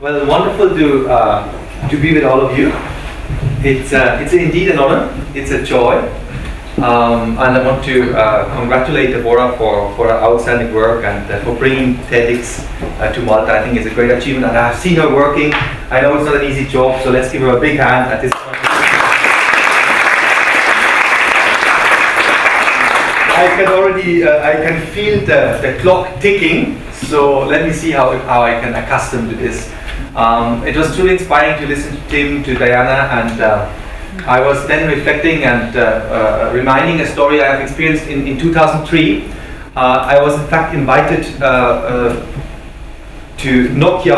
Well, wonderful to be with all of you. It's indeed an honor. It's a joy, and I want to congratulate Deborah for her outstanding work and for bringing TEDx to Malta. I think it's a great achievement, and I've seen her working. I know it's not an easy job, so let's give her a big hand at this point. I can feel the clock ticking. So let me see how I can accustom to this. It was truly inspiring to listen to Tim, to Diana, and I was then reflecting and reminding a story I have experienced in 2003. I was in fact invited to Nokia,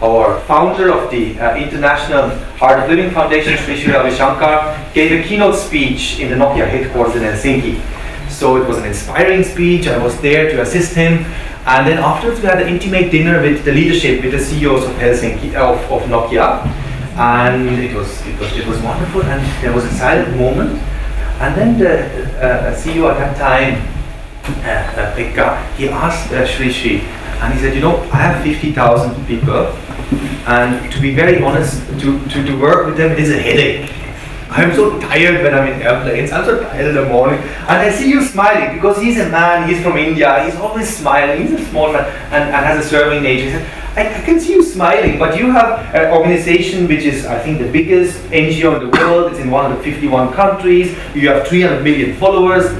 our founder of the International Art of Living Foundation, Sri Ravi Shankar, gave a keynote speech in the Nokia headquarters in Helsinki. So it was an inspiring speech. I was there to assist him. And then afterwards we had an intimate dinner with the leadership, with the CEOs of Helsinki, of Nokia, and it was wonderful. And there was a silent moment, and then the CEO at that time, Pekka, he asked Sri, and he said, I have 50,000 people, and to be very honest, to work with them is a headache. I'm so tired when I'm in airplanes, I'm so tired in the morning. And I see you smiling, because he's a man, he's from India, he's always smiling, he's a small man and has a serving nature. He said, I can see you smiling, but you have an organization which is, I think, the biggest NGO in the world. It's in 151 countries, you have 300 million followers.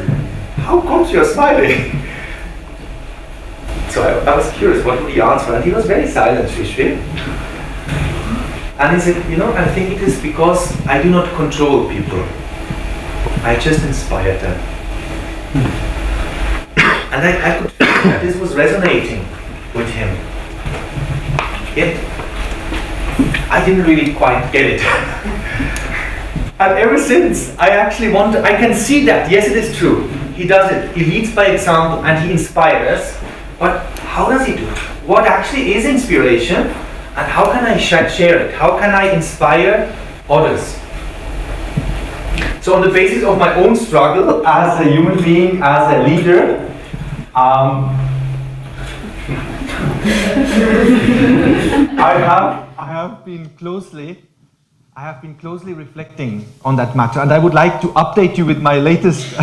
How come you're smiling? So I was curious, what would he answer? And he was very silent, Sri. And he said, I think it is because I do not control people. I just inspire them. And I could feel that this was resonating with him. Yet, I didn't really quite get it. And ever since, I can see that, yes, it is true. He does it. He leads by example and he inspires. But how does he do it? What actually is inspiration? And how can I share it? How can I inspire others? So on the basis of my own struggle as a human being, as a leader, I have been closely reflecting on that matter, and I would like to update you with my latest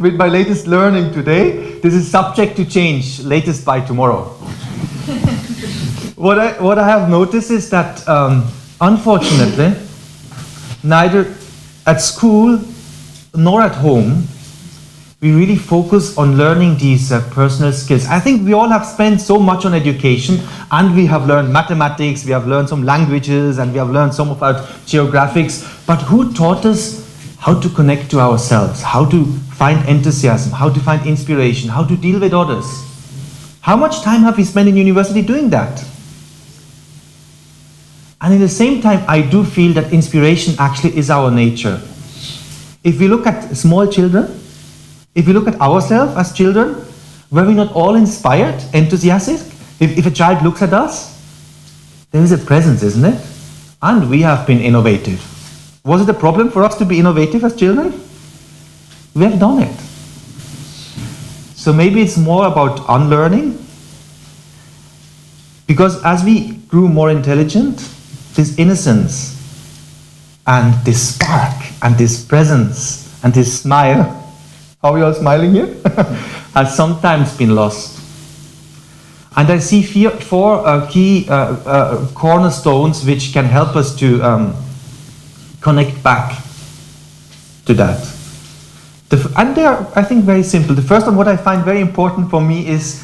with my latest learning today. This is subject to change, latest by tomorrow. What I have noticed is that, unfortunately, neither at school nor at home, we really focus on learning these personal skills. I think we all have spent so much on education, and we have learned mathematics, we have learned some languages, and we have learned some about geographics. But who taught us how to connect to ourselves, how to find enthusiasm, how to find inspiration, how to deal with others? How much time have we spent in university doing that? And at the same time, I do feel that inspiration actually is our nature. If we look at small children, if we look at ourselves as children, were we not all inspired, enthusiastic? If a child looks at us, there is a presence, isn't it? And we have been innovative. Was it a problem for us to be innovative as children? We have done it. So maybe it's more about unlearning. Because as we grew more intelligent, this innocence and this spark and this presence and this smile, are we all smiling here? Has sometimes been lost. And I see four key cornerstones which can help us to connect back to that. And they are, I think, very simple. The first one, what I find very important for me, is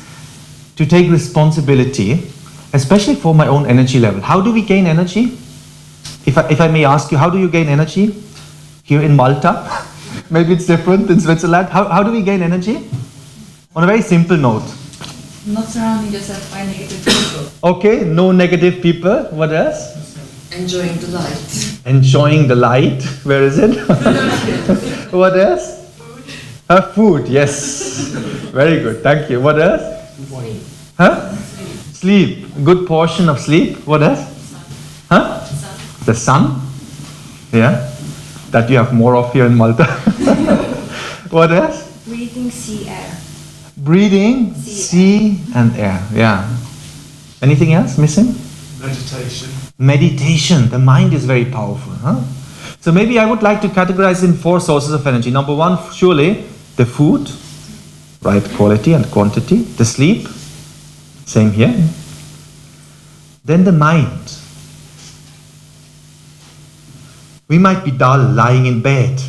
to take responsibility, especially for my own energy level. How do we gain energy? If I may ask you, how do you gain energy here in Malta? Maybe it's different in Switzerland. How do we gain energy? On a very simple note. Not surrounding yourself by negative people. Okay, no negative people. What else? Enjoying the light. Enjoying the light. Where is it? What else? Food. Food, yes. Very good, thank you. What else? Sleep. Huh? Sleep. A good portion of sleep. What else? Huh? Sun. The sun. Yeah. That you have more of here in Malta. What else? Breathing sea air. Breathing sea and air. Yeah. Anything else missing? Meditation. Meditation. The mind is very powerful. Huh? So maybe I would like to categorize in 4 sources of energy. Number 1, surely the food, right quality and quantity. The sleep, same here. Then the mind. We might be dull lying in bed,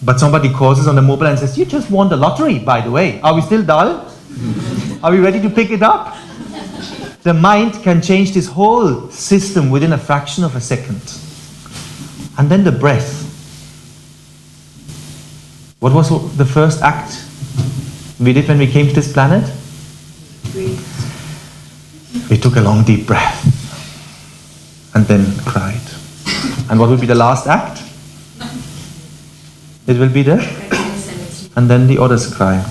but somebody calls us on the mobile and says, you just won the lottery, by the way. Are we still dull? Are we ready to pick it up? The mind can change this whole system within a fraction of a second. And then the breath. What was the first act we did when we came to this planet? Breathe. We took a long deep breath and then cried. And what will be the last act? It will be the... And then the others cry.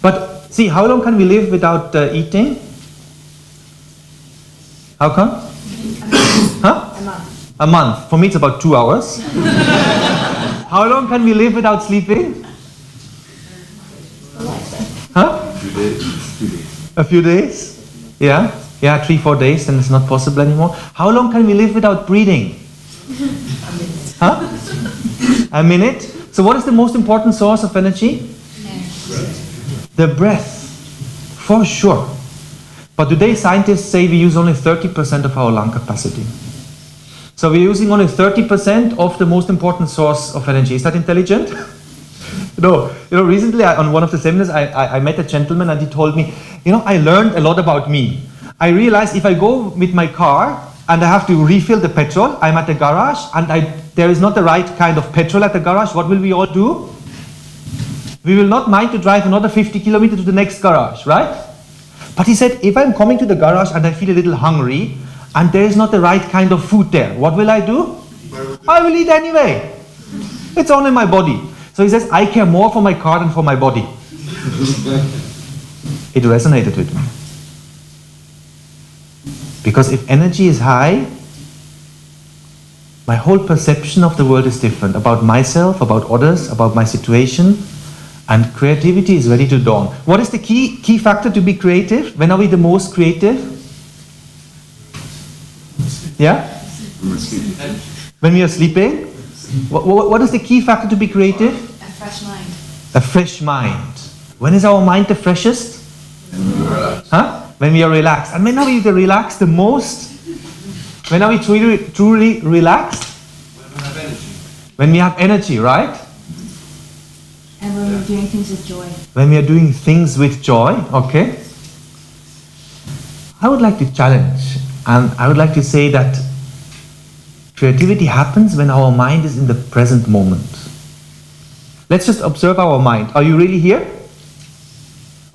But see, how long can we live without eating? How come? Huh? A month. A month. For me it's about 2 hours. How long can we live without sleeping? Huh? A few days? Yeah? Yeah, 3-4 days, then it's not possible anymore. How long can we live without breathing? Huh? A minute? So what is the most important source of energy? The breath. For sure. But today scientists say we use only 30% of our lung capacity. So we're using only 30% of the most important source of energy. Is that intelligent? Recently on one of the seminars I met a gentleman and he told me, I learned a lot about me. I realized if I go with my car and I have to refill the petrol, I'm at the garage and there is not the right kind of petrol at the garage, what will we all do? We will not mind to drive another 50 kilometers to the next garage, right? But he said, if I'm coming to the garage and I feel a little hungry and there is not the right kind of food there, what will I do? I will eat anyway. It's only my body. So he says, I care more for my car than for my body. It resonated with me. Because if energy is high, my whole perception of the world is different. About myself, about others, about my situation. And creativity is ready to dawn. What is the key factor to be creative? When are we the most creative? Yeah? When we are sleeping? What is the key factor to be creative? A fresh mind. A fresh mind. When is our mind the freshest? Huh? When we are relaxed. And when are we relaxed the most? When are we truly relaxed? When we have energy, right? And when we're doing things with joy. When we are doing things with joy, okay? I would like to challenge, and I would like to say that creativity happens when our mind is in the present moment. Let's just observe our mind. Are you really here?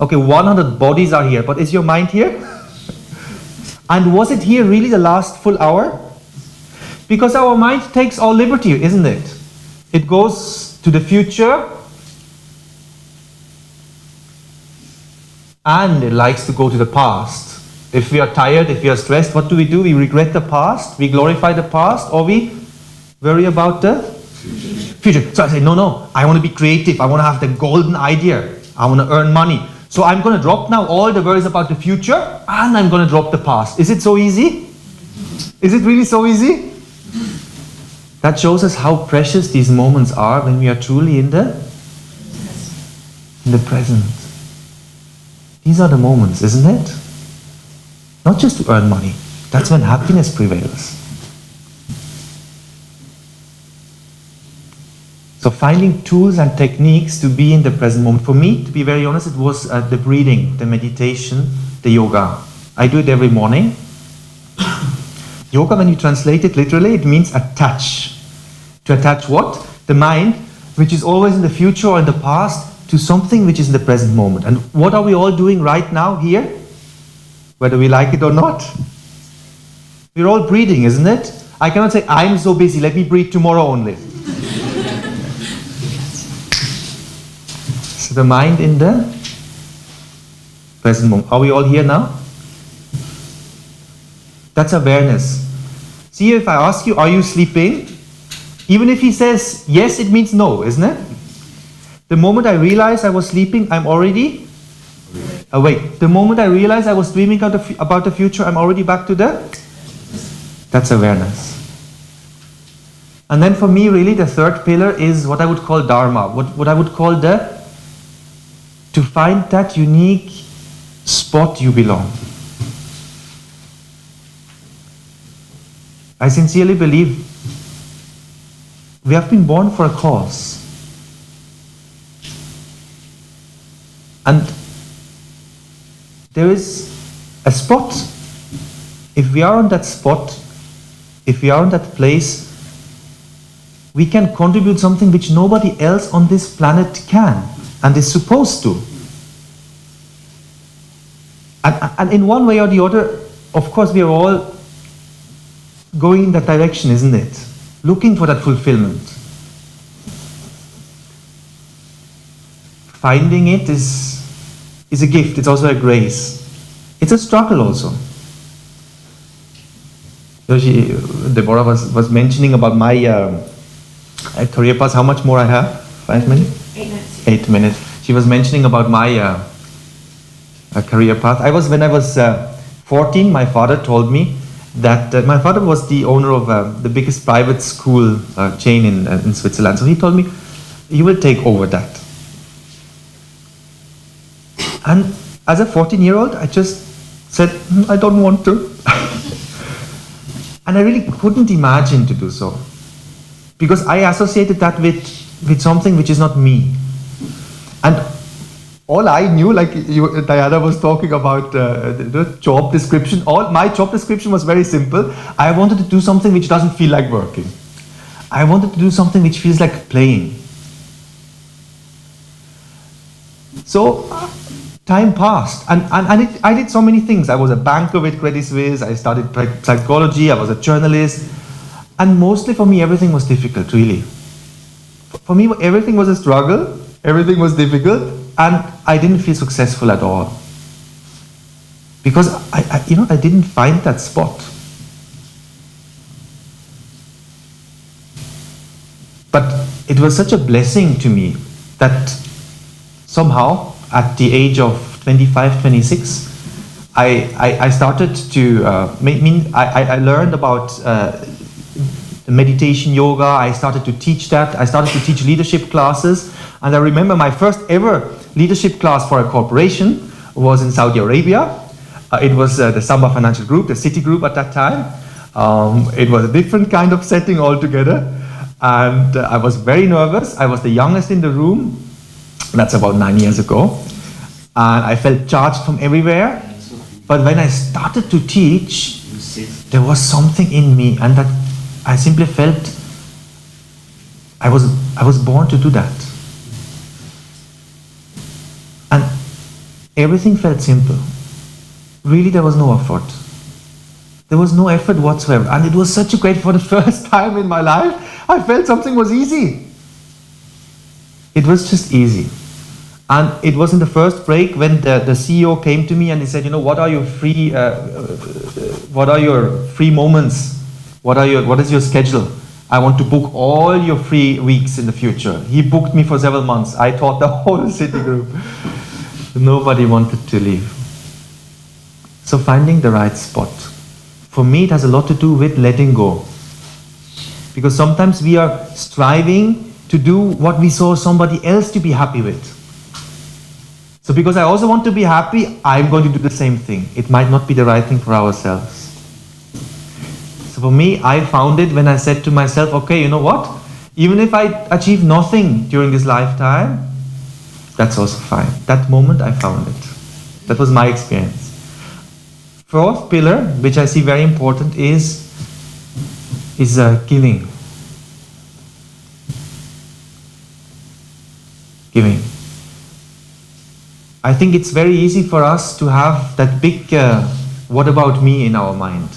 Okay, 100 bodies are here, but is your mind here? And was it here really the last full hour? Because our mind takes all liberty, isn't it? It goes to the future, and it likes to go to the past. If we are tired, if we are stressed, what do? We regret the past, we glorify the past, or we worry about the future. So I say, no, I want to be creative, I want to have the golden idea, I want to earn money. So I'm going to drop now all the worries about the future, and I'm going to drop the past. Is it so easy? Is it really so easy? That shows us how precious these moments are when we are truly in the present. These are the moments, isn't it? Not just to earn money. That's when happiness prevails. So finding tools and techniques to be in the present moment. For me, to be very honest, it was the breathing, the meditation, the yoga. I do it every morning. Yoga, when you translate it literally, it means attach. To attach what? The mind, which is always in the future or in the past, to something which is in the present moment. And what are we all doing right now here? Whether we like it or not. We're all breathing, isn't it? I cannot say, I'm so busy, let me breathe tomorrow only. So the mind in the present moment. Are we all here now? That's awareness. See, if I ask you, are you sleeping? Even if he says yes, it means no, isn't it? The moment I realize I was sleeping, I'm already wait, the moment I realized I was dreaming about the future, I'm already back to that's awareness. And then for me, really, the third pillar is what I would call Dharma, what I would call to find that unique spot you belong. I sincerely believe we have been born for a cause. And there is a spot. If we are on that spot, if we are on that place, we can contribute something which nobody else on this planet can and is supposed to. And in one way or the other, of course, we are all going in that direction, isn't it? Looking for that fulfillment. Finding it is a gift, it's also a grace. It's a struggle also. So Deborah was mentioning about my career path. How much more I have? 5 minutes? 8 minutes. 8 minutes. She was mentioning about my career path. When I was 14, my father told me that my father was the owner of the biggest private school chain in Switzerland. So he told me, he will take over that. And as a 14-year-old, I just said, I don't want to. And I really couldn't imagine to do so. Because I associated that with something which is not me. And all I knew, like Diana was talking about the job description, my job description was very simple. I wanted to do something which doesn't feel like working. I wanted to do something which feels like playing. So time passed, and I did so many things. I was a banker with Credit Suisse, I studied psychology, I was a journalist, and mostly for me everything was difficult, really. For me everything was a struggle, everything was difficult, and I didn't feel successful at all. Because I didn't find that spot. But it was such a blessing to me that somehow at the age of 25, 26, I started to, I learned about meditation yoga. I started to teach that. I started to teach leadership classes. And I remember my first ever leadership class for a corporation was in Saudi Arabia. It was the Samba Financial Group, the City Group at that time. It was a different kind of setting altogether. And I was very nervous. I was the youngest in the room. That's about 9 years ago. And I felt charged from everywhere. But when I started to teach, there was something in me, and that I simply felt I was born to do that. And everything felt simple. Really, there was no effort. There was no effort whatsoever. And it was such a great, for the first time in my life, I felt something was easy. It was just easy. And it was in the first break when the CEO came to me and he said, what are your free moments? What is your schedule? I want to book all your free weeks in the future. He booked me for several months. I taught the whole city group. Nobody wanted to leave. So finding the right spot. For me, it has a lot to do with letting go. Because sometimes we are striving to do what we saw somebody else to be happy with. So because I also want to be happy, I'm going to do the same thing. It might not be the right thing for ourselves. So for me, I found it when I said to myself, okay, you know what? Even if I achieve nothing during this lifetime, that's also fine. That moment I found it. That was my experience. Fourth pillar, which I see very important, is giving. Giving. I think it's very easy for us to have that big what about me in our mind.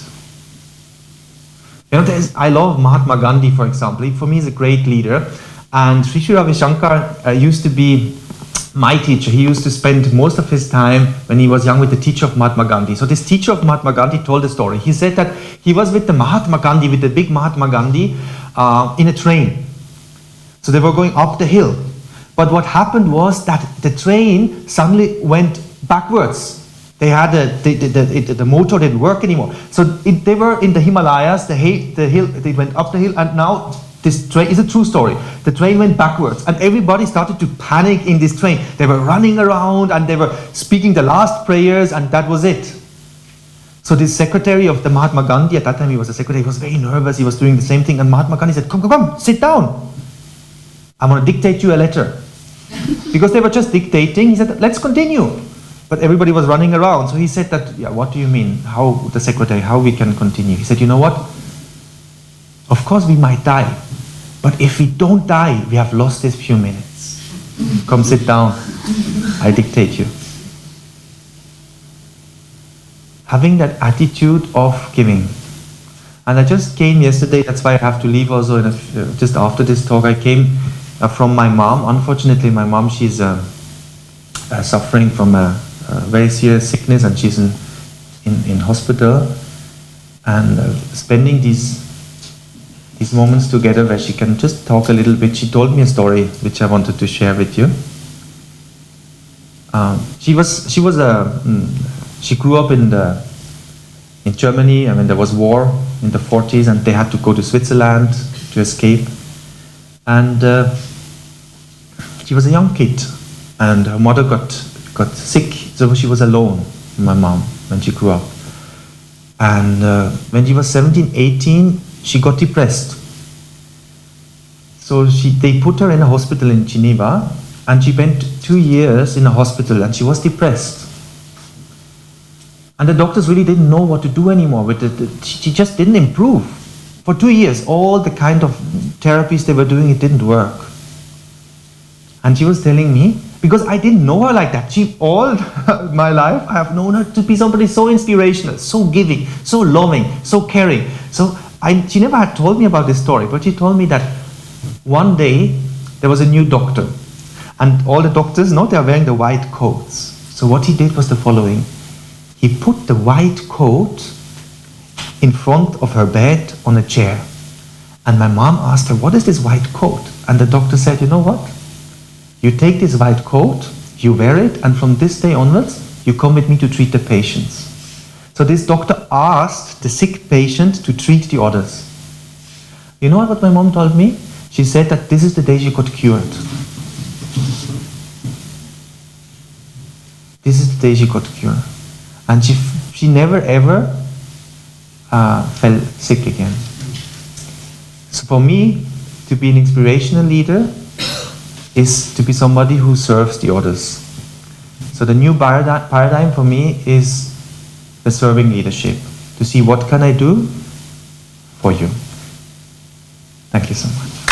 I love Mahatma Gandhi, for example. For me, he's a great leader. And Sri Sri Ravi Shankar used to be my teacher. He used to spend most of his time when he was young with the teacher of Mahatma Gandhi. So this teacher of Mahatma Gandhi told a story. He said that he was with the Mahatma Gandhi, with the big Mahatma Gandhi, in a train. So they were going up the hill. But what happened was that the train suddenly went backwards. They had the motor didn't work anymore. So they were in the Himalayas, the hill, they went up the hill, and now this train is a true story. The train went backwards, and everybody started to panic in this train. They were running around, and they were speaking the last prayers, and that was it. So this secretary of the Mahatma Gandhi, at that time he was a secretary, he was very nervous, he was doing the same thing, and Mahatma Gandhi said, come, sit down. I'm going to dictate you a letter. Because they were just dictating, he said, let's continue. But everybody was running around, so he said that, yeah, what do you mean? How, the secretary, how we can continue? He said, you know what? Of course we might die, but if we don't die, we have lost these few minutes. Come sit down, I dictate you. Having that attitude of giving. And I just came yesterday, that's why I have to leave also, just after this talk, I came from my mom. Unfortunately, my mom, she's suffering from a very serious sickness, and she's in hospital, and spending these moments together where she can just talk a little bit. She told me a story which I wanted to share with you. She grew up in Germany. I mean, there was war in the 40s, and they had to go to Switzerland to escape. And she was a young kid, and her mother got sick, so she was alone, my mom, when she grew up. And when she was 17, 18, she got depressed. So they put her in a hospital in Geneva, and she spent 2 years in a hospital, and she was depressed. And the doctors really didn't know what to do anymore with it. She just didn't improve. For 2 years, all the kind of therapies they were doing, it didn't work. And she was telling me, because I didn't know her like that. All my life, I have known her to be somebody so inspirational, so giving, so loving, so caring. So she never had told me about this story, but she told me that one day there was a new doctor, and all the doctors, they are wearing the white coats. So what he did was the following. He put the white coat in front of her bed on a chair. And my mom asked her, what is this white coat? And the doctor said, you know what? You take this white coat, you wear it, and from this day onwards, you come with me to treat the patients. So this doctor asked the sick patient to treat the others. You know what my mom told me? She said that this is the day she got cured. This is the day she got cured. And she never ever fell sick again. So for me, to be an inspirational leader is to be somebody who serves the others. So the new paradigm for me is the serving leadership. To see what can I do for you. Thank you so much.